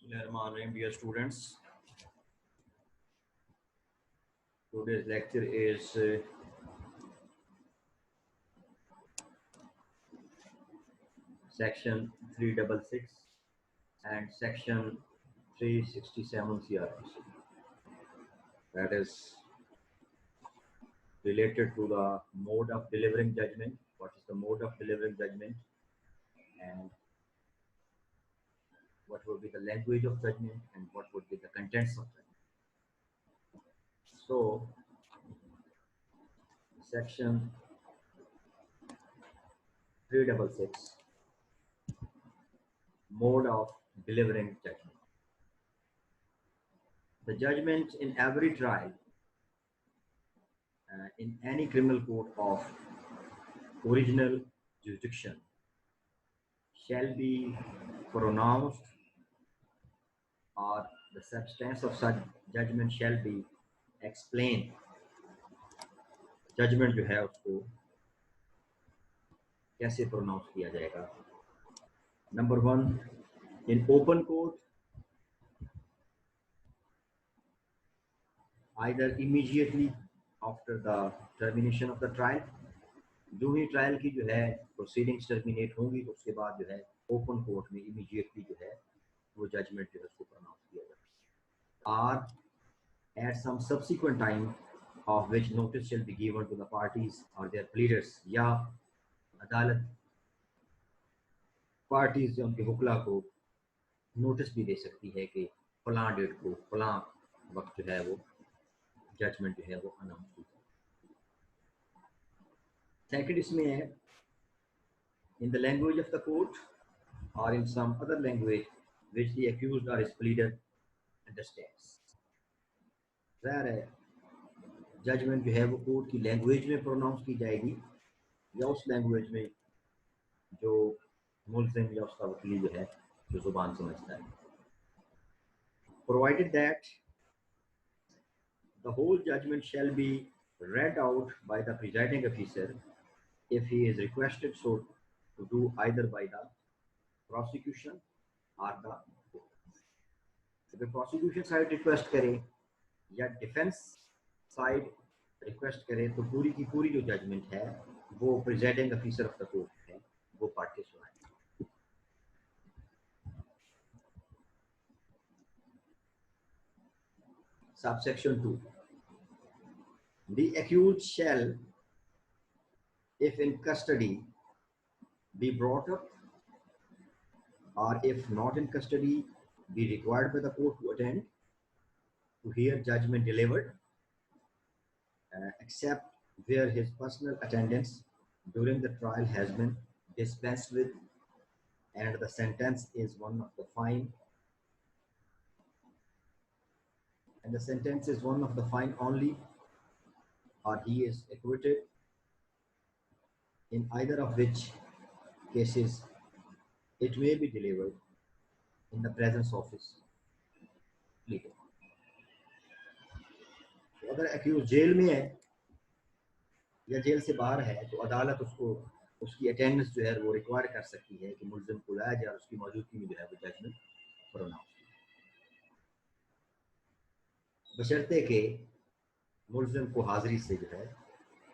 Bismillahirrahmanirrahim, dear students. Today's lecture is section 366 and section 367 CrPC. That is related to the mode of delivering judgment. What is the mode of delivering judgment, and what would be the language of judgment, and what would be the contents of judgment. So, section 366, mode of delivering judgment. The judgment in every trial in any criminal court of original jurisdiction shall be pronounced, or the substance of such judgment shall be explained. Judgment जो है उसको कैसे pronounce किया जाएगा. Number 1, in open court either immediately after the termination of the trial, जो ही trial की जो है प्रोसीडिंग्स टर्मिनेट होंगी तो उसके बाद जो है ओपन कोर्ट में इमीडिएटली जो है वो जजमेंट जो है उसको प्रोनाउंस किया जाएगा, और at some subsequent time of which notice shall be given to the parties or their pleaders, या अदालत पार्टीज या उनके वकला को नोटिस भी दे सकती है कि फलां डेट को फलां वक्त जो है वो जजमेंट जो है वो अनाउंस की जाए. सेकंड इसमें है in the language of the court or in some other language which the accused or his pleader understands. ज़ाहिर है जजमेंट जो है वो कोर्ट की लैंग्वेज में प्रोनाउंस की जाएगी या उस लैंग्वेज में जो मुल्ज़िम या उसका वकील जो है जो जुबान समझता है. Provided that the whole judgment shall be read out by the presiding officer if he is requested so to do either by the prosecution or the court. अगर prosecution side request करे या defense side request करे तो पूरी की पूरी जो judgment है वो presiding officer of the court है वो पार्टी सुनाए. Subsection 2. The accused shall, if in custody, be brought up, or if not in custody, be required by the court to attend to hear judgment delivered, except where his personal attendance during the trial has been dispensed with, and the sentence is one of the fine, only, or he is acquitted, in either of which cases it may be delivered in the presence of his pleader. तो अगर accused jail में है या jail से बाहर है तो अदालत उसको उसकी अटेंडेंस जो है वो रिक्वायर कर सकती है कि मुल्ज़िम को लाया जाए और उसकी मौजूदगी में जो है वो जजमेंट प्रोनाउंस किया, बशर्ते कि मुल्ज़िम को हाजिरी से जो है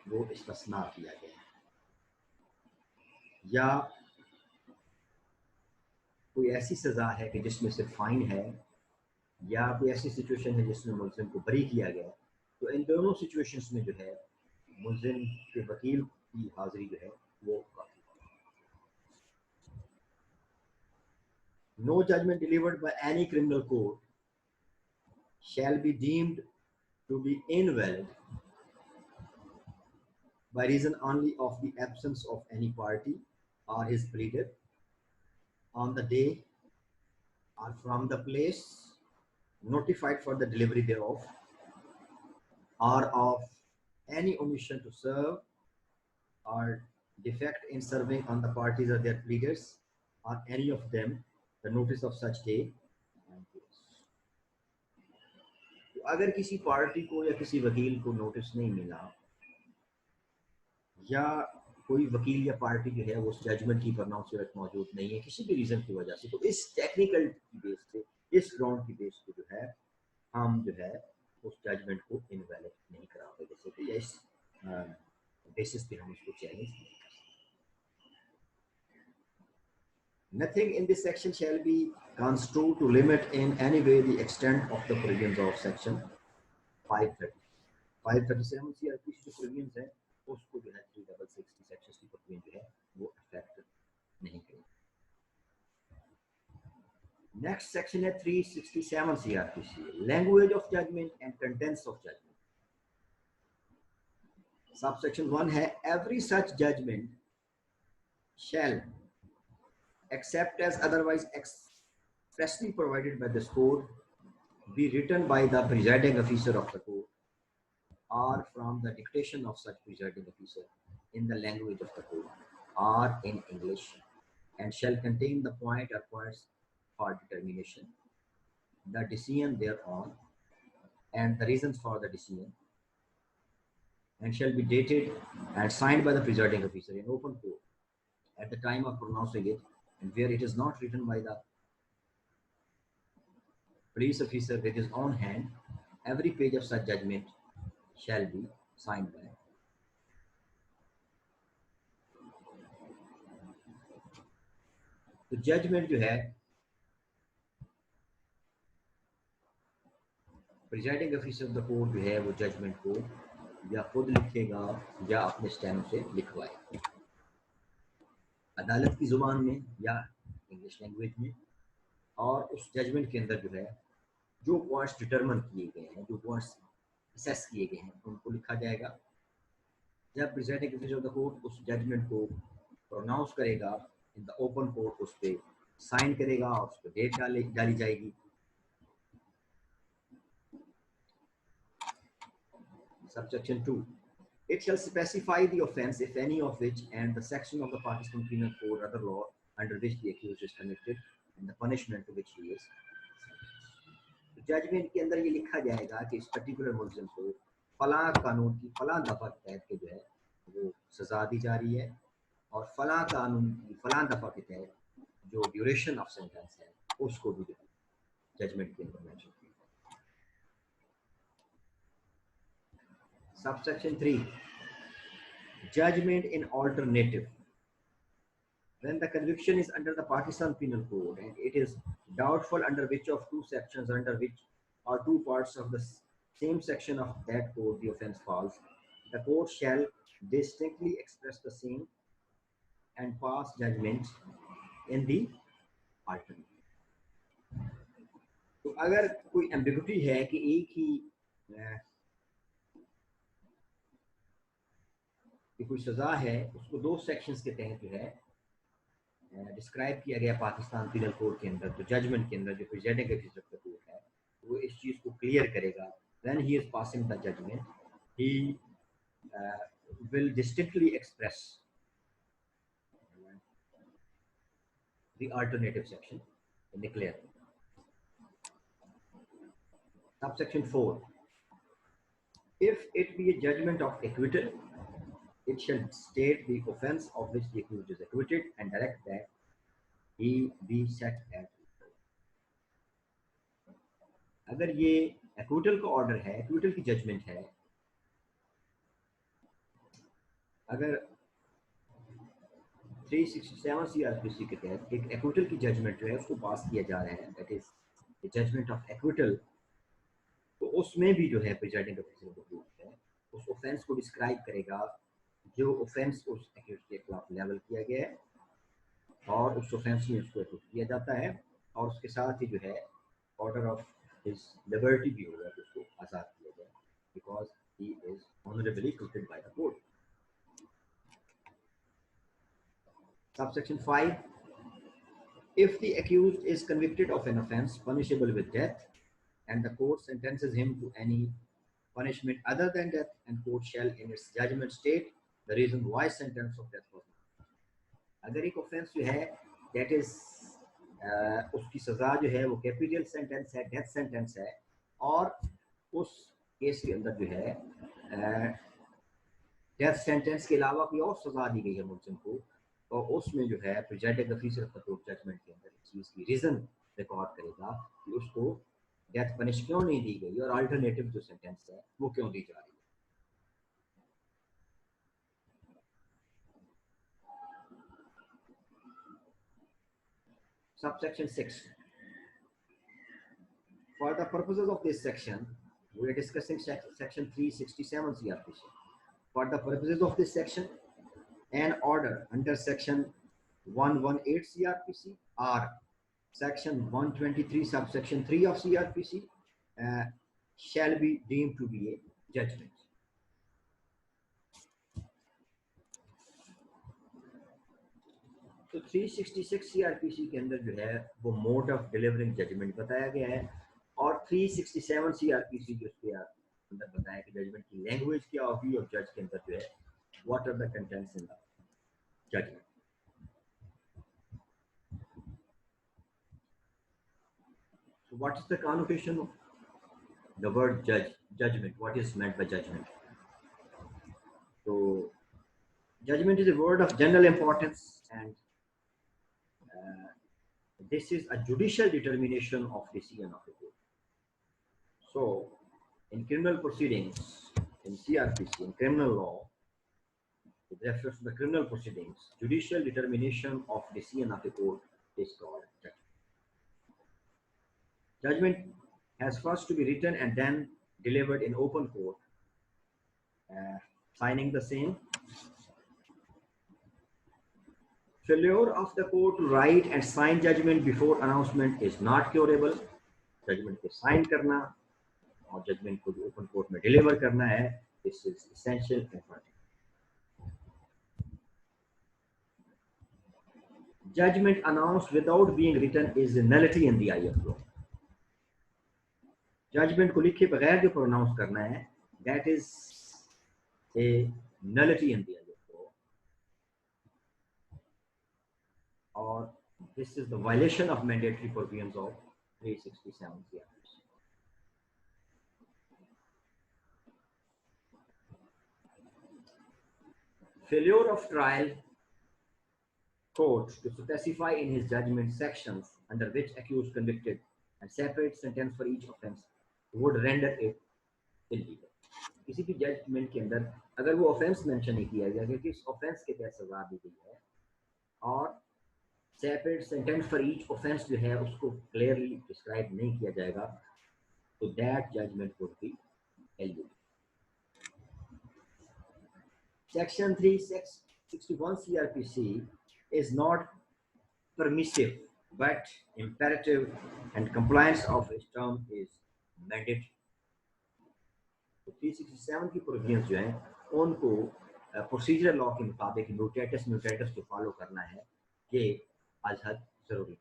वो इस्तिस्ना किया गया है, या कोई ऐसी सज़ा है कि जिसमें सिर्फ फाइन है, या कोई ऐसी सिचुएशन है जिसमें मुल्ज़िम को बरी किया गया. तो इन दोनों सिचुएशंस में जो है मुल्ज़िम के वकील की हाजिरी जो है वो काफी. No judgment delivered by any criminal court shall be deemed to be invalid by reason only of the absence of any party or his pleader on the day or from the place notified for the delivery thereof, or of any omission to serve or defect in serving on the parties or their pleaders or any of them the notice of such day and place. तो अगर किसी party को या किसी वकील को notice नहीं मिला या कोई वकील या पार्टी जो है वो उस जजमेंट की प्रोनाउंस मौजूद नहीं है किसी भी रीजन की वजह से, तो इस टेक्निकल बेस पे इस ग्राउंड की बेस पे जो है हम जो है उस जजमेंट को इनवैलिड नहीं करा सकते या इस बेसिस पे हम उसको चैलेंज नहीं कर सकते। Nothing in this section shall be construed to limit in any way the extent of the provisions of section 530. 537 CRPC जो provisions है उसको जो है 3660 सेक्शन की provision जो है वो अफेक्ट नहीं करेगी। नेक्स्ट सेक्शन है 367 CRPC, language of judgment and contents of judgment. Subsection 1 है every such judgment shall except as otherwise expressly provided by this code be written by the presiding officer of the court or from the dictation of such presiding officer in the language of the court or in English and shall contain the point or points for determination, the decision thereon and the reasons for the decision, and shall be dated and signed by the presiding officer in open court at the time of pronouncing it, and where it is not written by the police officer with his own hand, every page of such judgment shall be signed by. तो judgement जो है presiding officer of the court जो है वो judgement को या खुद लिखेगा या अपने स्टैम्प से लिखवाएगा अदालत की जुबान में या इंग्लिश लैंग्वेज में, और उस जजमेंट के अंदर जो है जो पॉइंट्स डिटरमिन किए गए हैं, जो पॉइंट्स असेस किए गए हैं उनको लिखा जाएगा। जब presiding officer of the court उस जजमेंट को प्रोनाउंस करेगा इन द ओपन कोर्ट, उस पर साइन करेगा और उस पर डेट डाली जाएगी। Subsection 2. It shall specify the offence, if any of which, and the section of the Pakistan Penal Code or other law under which the accused is convicted, and the punishment to which he is. Judgment के अंदर ये लिखा जाएगा कि इस particular मुल्जिम को फलां कानून की फलां दफा के तहत के जो है वो सजा दी जा रही है, और फलां कानून की फलां दफा के तहत जो ड्यूरेशन ऑफ सेंटेंस है उसको भी जो है जजमेंट के अंदर मेंशन किया। Subsection 3. Judgment in alternative. When the conviction is under the Pakistan Penal Code and it is doubtful under which of two sections under which or two parts of the same section of that code the offence falls, the court shall distinctly express the same and pass judgment in the alternative. तो अगर कोई ambiguity है कि एक ही कि कोई सजा है उसको दो सेक्शंस के तहत जो है डिस्क्राइब किया गया पाकिस्तान पिनल कोड के अंदर, तो जजमेंट के अंदर जो प्रिजाइडिंग ऑफिसर का कोड है वो इस चीज को क्लियर करेगा। When he is passing the judgment he will distinctly express the alternative section in the clear. Subsection 4. If it be a judgment of acquittal, it shall state the offence of which the accused is acquitted and direct that he be set at. अगर ये acquittal का order है, acquittal की judgement है, अगर 367 CRPC के तहत एक एक्विटल की जजमेंट जो है उसको पास किया जा रहा है, that is the judgment of acquittal, तो उसमें भी जो है प्रिजाइडिंग ऑफिसर को है उस ऑफेंस को डिस्क्राइब करेगा जो ऑफेंस उस एक्यूज के खिलाफ लेवल किया गया है और उस ऑफेंस में उसको एक्यूज किया जाता है, और उसके साथ ही जो है ऑर्डर ऑफ हिज लिबर्टी भी होगा कि उसको आज़ाद किया जाए because he is honourably acquitted by the court. Subsection 5. If the accused is convicted of an offense punishable with death and the court sentences him to any punishment other than death, and court shall in its judgment state the reason why sentence of death was not. अगर एक offence जो है that is उसकी सजा जो है वो capital sentence है, डेथ सेंटेंस है, और उस केस के अंदर जो है डेथ सेंटेंस के अलावा कोई और सजा दी गई है मुल्जिम को, तो उसमें जो है प्रिजाइडिंग ऑफिसर का कोर्ट जजमेंट के अंदर इस चीज की रीजन रिकॉर्ड करेगा कि उसको डेथ पनिश क्यों नहीं दी गई और अल्टरनेटिव जो सेंटेंस है वो क्यों दी जा रही है। Subsection 6. For the purposes of this section, we are discussing section 367 CRPC. For the purposes of this section, an order under section 118 CRPC or section 123 subsection 3 of CRPC shall be deemed to be a judgment. तो 366 CRPC के अंदर जो है वो mode of delivering judgement बताया गया है और 367 CRPC जो उसके अंदर बताया कि जजमेंट की लैंग्वेज क्या होगी और जज के अंदर जो है what are the contents in the judgment. So what is the connotation of the word judgment? What is meant by judgment? So judgment is a word of general importance, and this is a judicial determination of decision of the court. So in criminal proceedings, in CRPC, in criminal law, with reference to the criminal proceedings, judicial determination of decision of the court is called judgment. Judgment has first to be written and then delivered in open court. Signing the same. Failure of the court to write and sign judgment before announcement is not curable. Judgment को sign करना और judgment को open court में deliver करना है. This is essential important. Judgment announced without being written is a nullity in the eye of law. Judgment को लिखे बगैर जो pronounce करना है, that is a nullity in the eye of law. Or this is the violation of mandatory provisions of 367 CRPC. Failure of trial court to specify in his judgment sections under which accused convicted and separate sentence for each offence would render it illegal. किसी भी judgement के अंदर अगर वो offence mention नहीं किया गया कि किस ऑफेंस के तहत सजा दी गई है और separate sentence for each offence जो है उसको क्लियरली डिस्क्राइब नहीं किया जाएगा तो that judgement would be illegal. Section 361 CRPC is not permissive but imperative and compliance of its term is mandatory. तो 367 की प्रोविजंस जो हैं उनको प्रोसीजरल लॉ के मुताबिक म्यूटेटस जो फॉलो करना है ये आज हद जरूरी है.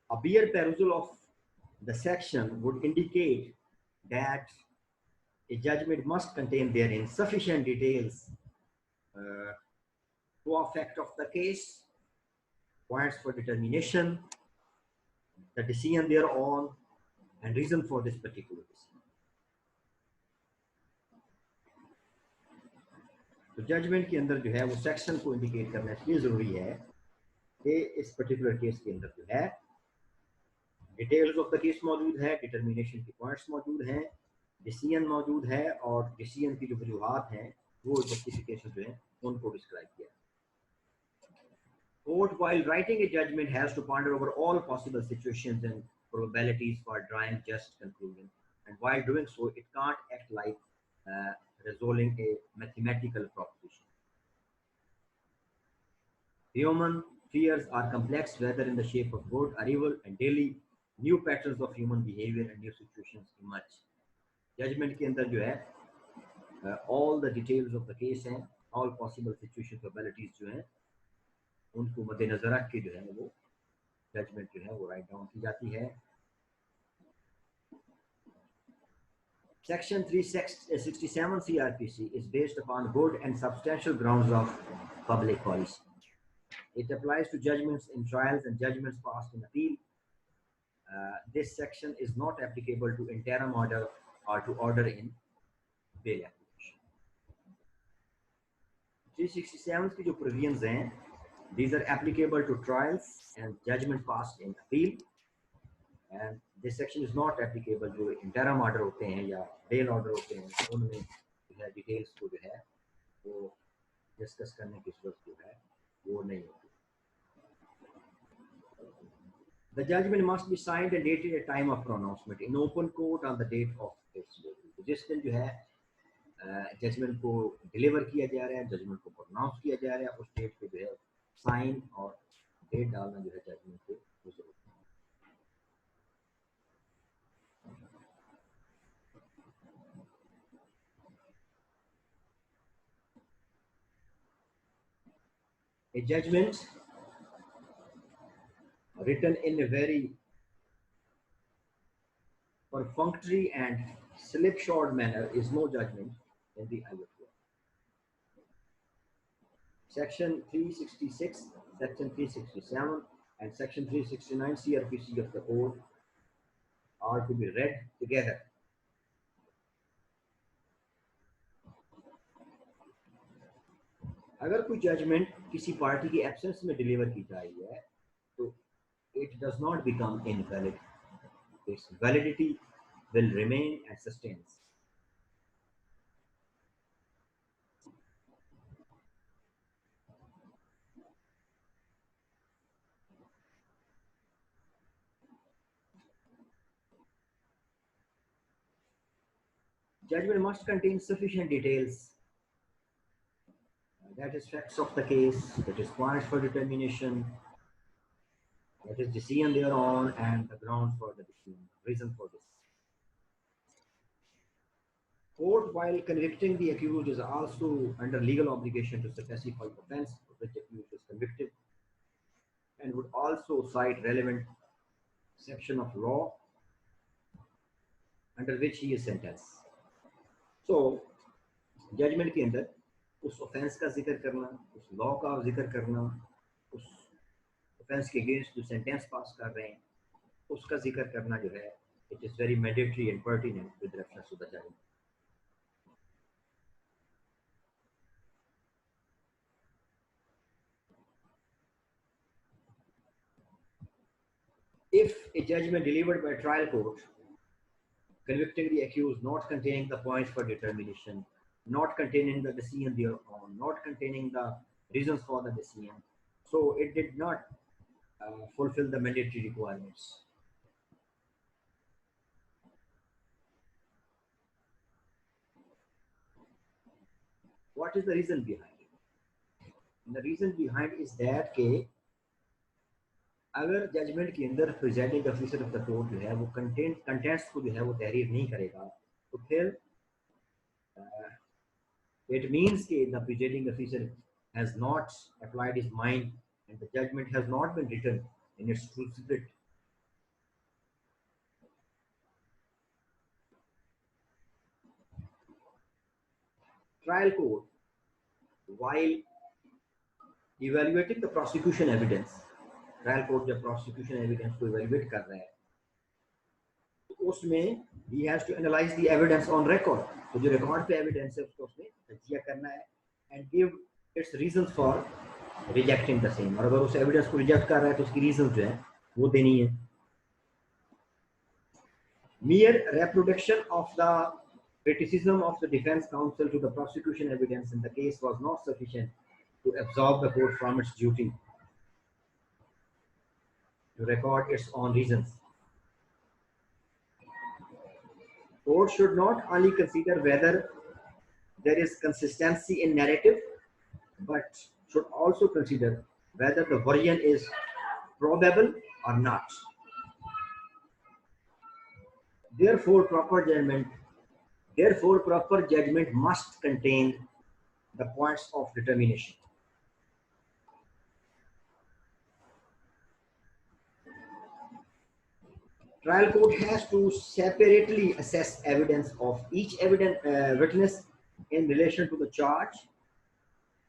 A bare perusal of the section would indicate that a judgment must contain therein sufficient details to affect of the case, points for determination, the decision thereon, and reason for this particular decision. तो judgement के अंदर जो है वो section को indicate करना इसलिए जरूरी है कि इस पर्टिकुलर केस के अंदर जो है डिटेल्स ऑफ द केस मौजूद है, डिटर्मिनेशन के पॉइंट्स मौजूद हैं, डिसीजन मौजूद है और डिसीजन की जो वजूहात हैं वो जस्टिफिकेशन जो है उनको डिस्क्राइब किया. Court, while writing a judgment, has to ponder over all possible situations and probabilities for drawing just conclusion. And while doing so, it can't act like resolving a mathematical proposition. Human fears are complex, whether in the shape of good or evil, and daily new patterns of human behavior and new situations emerge. Judgment के अंदर जो है all the details of the case हैं, all possible situation probabilities जो हैं उनको मद्देनजर रख के जो है वो जजमेंट जो है वो राइट डाउन की जाती है. Section 367 CRPC is based upon good and substantial grounds of public policy. It applies to judgments in trials and judgments passed in appeal. This section is not applicable to interim order or to order in bail application. 367 की जो provisions हैं, these are applicable to trials and judgment passed in appeal. And this section is not applicable जो interim order होते हैं या bail order होते हैं, उनमें जो है details को जो है वो discuss करने की जरूरत जो है वो नहीं होती. The judgment must be signed and dated at time of pronouncement in open court on the date of its delivery. तो जिस दिन जो है जजमेंट को डिलीवर किया जा रहा है, जजमेंट को प्रोनाउंस किया जा रहा है, उस डेट पे जो है साइन और डेट डालना जो है जजमेंट पे जरूरी है. A judgment written in a very perfunctory and slipshod manner is no judgment in the eye of law. Section 366, Section 367, and Section 369 CrPC of the Code are to be read together. अगर कोई judgement किसी party की absence में deliver की जा रही है तो it does not become invalid. Its validity will remain and sustains. Judgment must contain sufficient details, that is facts of the case, that is points for determination, that is decision thereon, and the ground for the decision, reason for this. Court, while convicting the accused, is also under legal obligation to specify offense of which accused is convicted, and would also cite relevant section of law under which he is sentenced. So, judgment के अंदर उस offense का जिक्र करना, उस law का जिक्र करना, उस offense के against जो sentence pass कर रहे हैं, उसका जिक्र करना जो है, it is very mandatory and pertinent with reference to the judgment. If a judgment delivered by a trial court convicting the accused not containing the points for determination, not containing the decision thereon, not containing the reasons for the decision, so it did not fulfill the mandatory requirements. What is the reason behind it? And the reason behind is that के अगर judgement के अंदर presiding officer of the court जो है वो contents को जो है वो तहरीर नहीं करेगा तो फिर it means that the presiding officer has not applied his mind and the judgment has not been written in its full spirit. Trial court, while evaluating the prosecution evidence, trial court जब prosecution evidence को evaluate कर रहा है तो उसमें he has to analyze the evidence on record. तो जो record पे evidence है उसको उसमें तजिया करना है and give its reasons for rejecting the same. और अगर उस evidence को reject कर रहा है तो उसकी reasons जो है वो देनी है. Mere reproduction of the criticism of the defense counsel to the prosecution evidence in the case was not sufficient to absolve the court from its duty to record its own reasons. Court should not only consider whether there is consistency in narrative, but should also consider whether the version is probable or not. Therefore, proper judgment must contain the points of determination. Trial court has to separately assess evidence of each witness in relation to the charge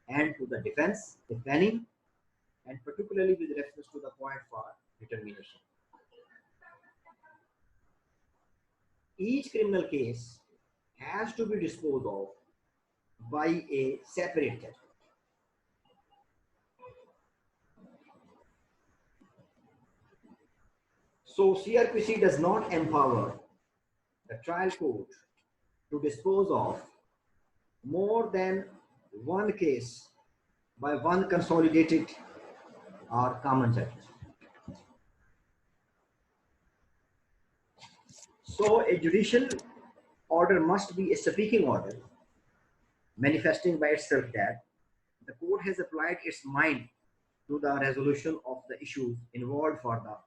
and to the defense, if any, and particularly with reference to the point for determination. Each criminal case has to be disposed of by a separate judge. So CrPC does not empower the trial court to dispose of more than one case by one consolidated or common judge. So a judicial order must be a speaking order, manifesting by itself that the court has applied its mind to the resolution of the issues involved for the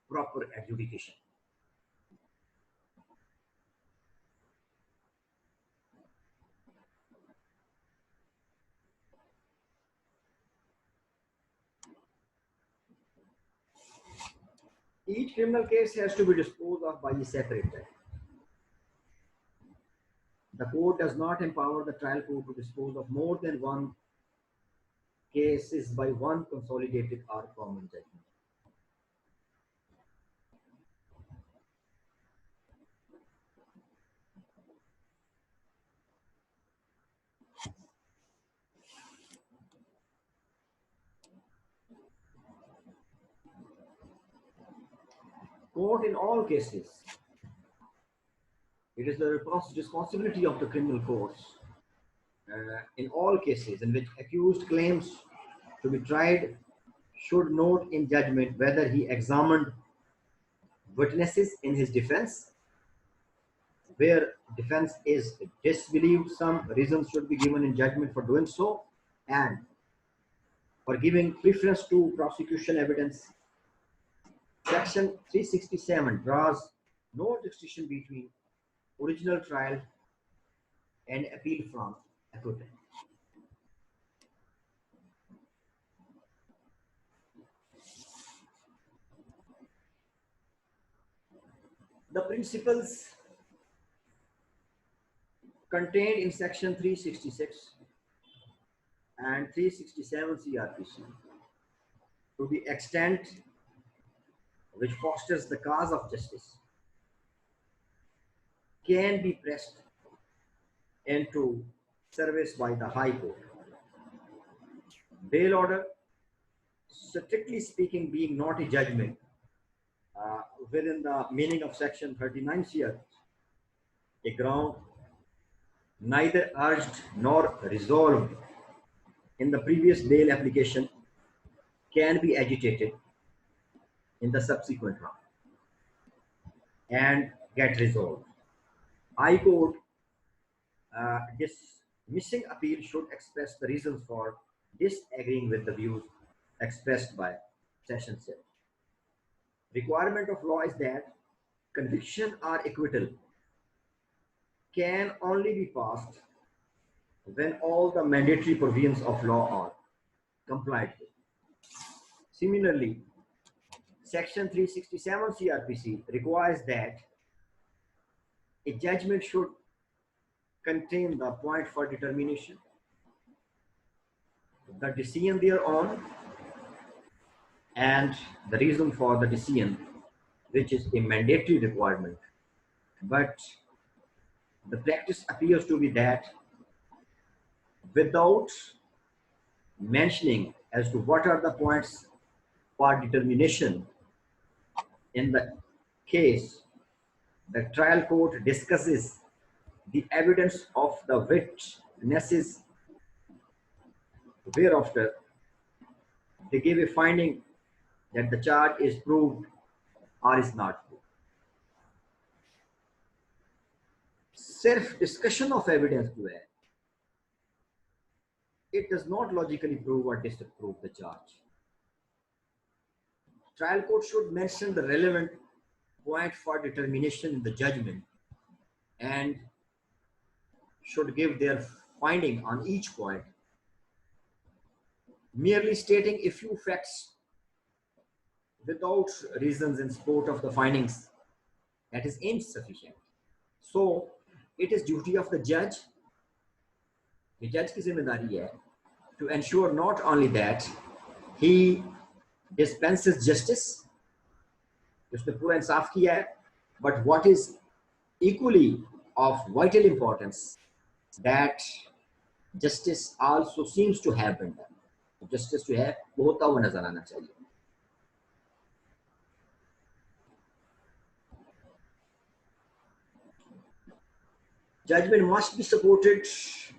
proper adjudication. Each criminal case has to be disposed of by a separate judge. The court does not empower the trial court to dispose of more than one cases by one consolidated or common judgment. Court in all cases, it is the responsibility of the criminal courts in all cases in which accused claims to be tried should note in judgment whether he examined witnesses in his defense. Where defense is disbelieved, some reasons should be given in judgment for doing so, and for giving preference to prosecution evidence. Section 367 draws no distinction between original trial and appeal from acquittal. The principles contained in section 366 and 367 CrPC, to the extent which fosters the cause of justice, can be pressed into service by the High Court. Bail order, strictly speaking, being not a judgment within the meaning of section 39 CR, a ground neither urged nor resolved in the previous bail application can be agitated in the subsequent round and get resolved. High Court dismissing appeal should express the reasons for disagreeing with the views expressed by Session 7. Requirement of law is that conviction or acquittal can only be passed when all the mandatory provisions of law are complied with. Similarly, Section 367 CrPC requires that a judgment should contain the point for determination, the decision thereon, and the reason for the decision, which is a mandatory requirement. But the practice appears to be that without mentioning as to what are the points for determination in the case, the trial court discusses the evidence of the witnesses, whereafter they give a finding that the charge is proved or is not proved. Self discussion of evidence to add, it does not logically prove or disprove the charge. Trial court should mention the relevant point for determination in the judgment and should give their finding on each point. Merely stating a few facts without reasons in support of the findings, that is insufficient. So it is duty of the judge की जिम्मेदारी है to ensure not only that he dispenses justice, उसने पूरा इंसाफ किया है, but what is equally of vital importance, that justice also seems to have been done. Justice जो है वो होता हुआ नजर आना चाहिए. Judgment must be supported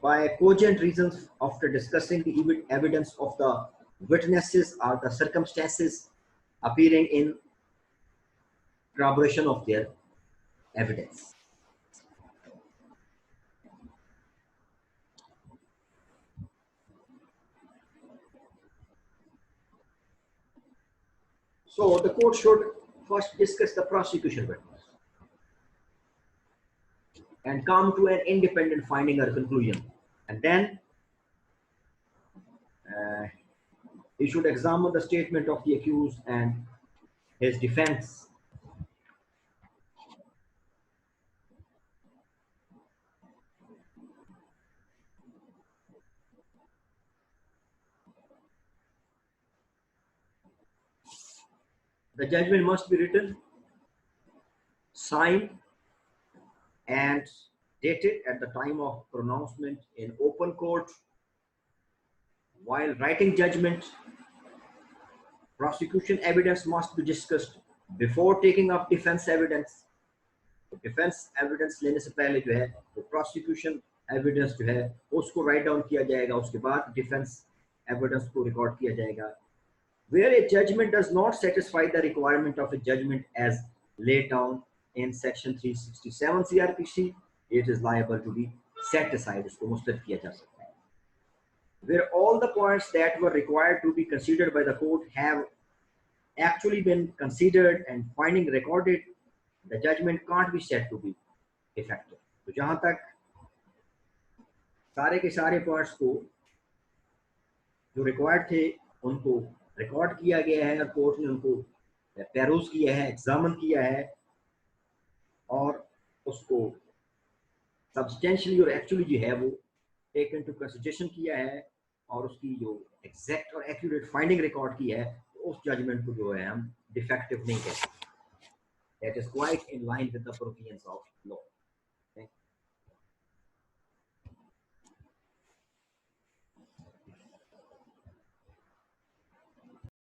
by cogent reasons after discussing the evidence of the witnesses or the circumstances appearing in corroboration of their evidence. So the court should first discuss the prosecution witness and come to an independent finding or conclusion, and then he should examine the statement of the accused and his defense. The judgment must be written, signed, and dated at the time of pronouncement in open court. While writing judgment, prosecution evidence must be discussed before taking up defense evidence. तो defence evidence लेने से पहले जो है वो prosecution evidence जो है उसको राइट डाउन किया जाएगा, उसके बाद डिफेंस एविडेंस को रिकॉर्ड किया जाएगा. Where a judgment does not satisfy the requirement of a judgment as laid down in section 367 CrPC, it is liable to be set aside. इसको मुस्तरद किया जा सकता है. Where all the points that were required to be considered by the court have actually been considered and finding recorded, the judgment can't be said to be effective. तो जहां तक सारे के सारे पॉइंट्स को जो रिक्वायर्ड थे उनको रिकॉर्ड किया गया है और कोर्ट ने उनको पेरूज किया है, एग्जामिन किया है और उसको सब्सटेंशियली और एक्चुअली जो है वो टेक इनटू कंसिडरेशन किया है और उसकी जो एग्जैक्ट और एक्यूरेट फाइंडिंग रिकॉर्ड की है, तो उस जजमेंट को जो है हम डिफेक्टिव नहीं कहते. That is quite in line with the provisions of law.